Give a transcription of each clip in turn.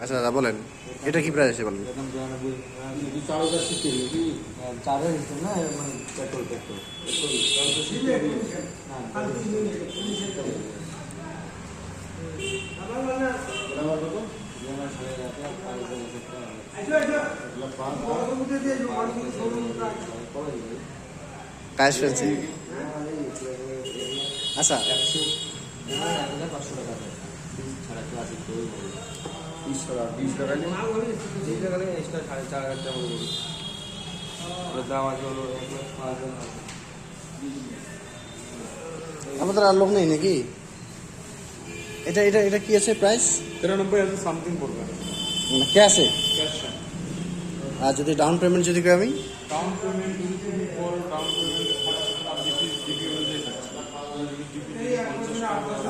আচ্ছা দাদা বলেন, এটা কি প্রাইস আছে বলেন? কাশ ফেলছি। আচ্ছা আমাদের আর লোক নেই নাকি? এটা এটা এটা কি আছে প্রাইস? 93 আছে সামথিং পড়বে ক্যাশে। ক্যাশ। আর যদি ডাউন পেমেন্ট যদি করি আমি? ডাউন পেমেন্ট যদি তুমি করো, ডাউন পেমেন্ট আর জিপি অনুযায়ী থাকছে।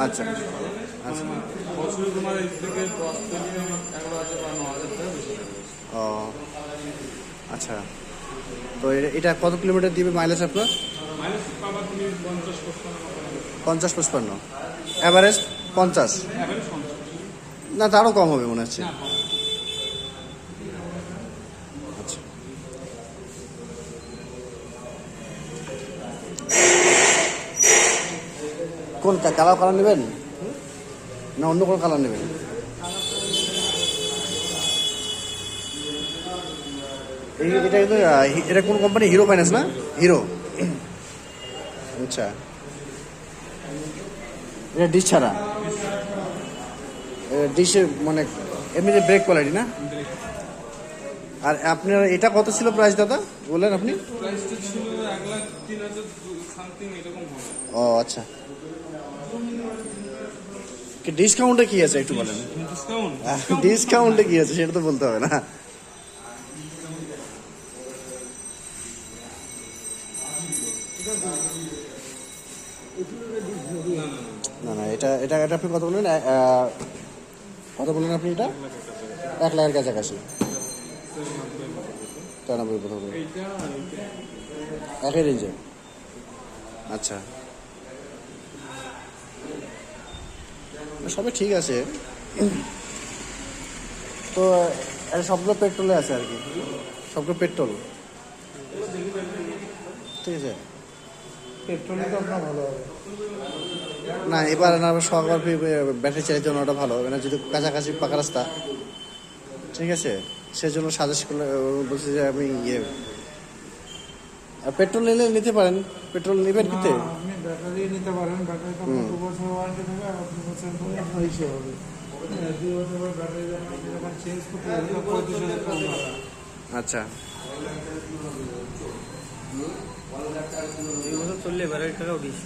আচ্ছা আচ্ছা। বছরে তোমার এই থেকে 10 থেকে 11,000 বা 9,000 টাকা বেশি লাগবে। ও আচ্ছা, তো এটা কত কিলোমিটার দিবে মাইলেজ আপনার? মাইলেজ পাবা তুমি 50-55। 50-55, অ্যাভারেজ 50? অ্যাভারেজ 50 না তারও কম হবে মনে হচ্ছে। না। আচ্ছা কোন কালার নেবেন না অন্য কোনো কালার নেবেন? এটা কিন্তু এটা কোন কোম্পানি? হিরো ফাইন্যান্স না? হিরো। আচ্ছা, এটা ডিশ ছাড়া, ডিশে মানে এমনি ব্রেক কোয়ালিটি না? আর আপনার এটা কত ছিল প্রাইস দাদা বললেন আপনি? প্রাইসটা ছিল 1,03,000 সামথিং এরকম হবে। ও আচ্ছা, ডিসকাউন্টে কি আছে একটু বলেন? ডিসকাউন্ট ডিসকাউন্টে কি আছে সেটা তো বলতে হবে না? না না, এটা এটা এটা আপনি কত বললেন? কত বললেন আপনি? এটা 1 লাখের কাছাকাছি। 93 কথা বললেন, একই রেঞ্জে। আচ্ছা, সবই ঠিক আছে। তো সবগুলো পেট্রোলে আছে আর কি, সবগুলো পেট্রোল। ঠিক আছে, পেট্রোলে তো আপনার ভালো হবে না এবার না সবার ব্যাটারি চালিত ওটা ভালো হবে না, যদি কাছাকাছি পাকা রাস্তা। ঠিক আছে, সেজন্য সাজেস্ট করলে বলছি যে আমি পেট্রোল নিলে নিতে পারেন। পেট্রোল নেবেন কিতে? আপনি ব্যাটারি নিতে পারেন। ব্যাটারিটা 2 বছর ওয়ারেন্টি থাকে, আর 2 বছর পরে আপনার ইস্যু হবে। 2 বছর পর ব্যাটারি যখন চেঞ্জ করতে হবে 35,000 টাকা। আচ্ছা, এই বছর চললে ব্যাটারি টাকাও বেশি।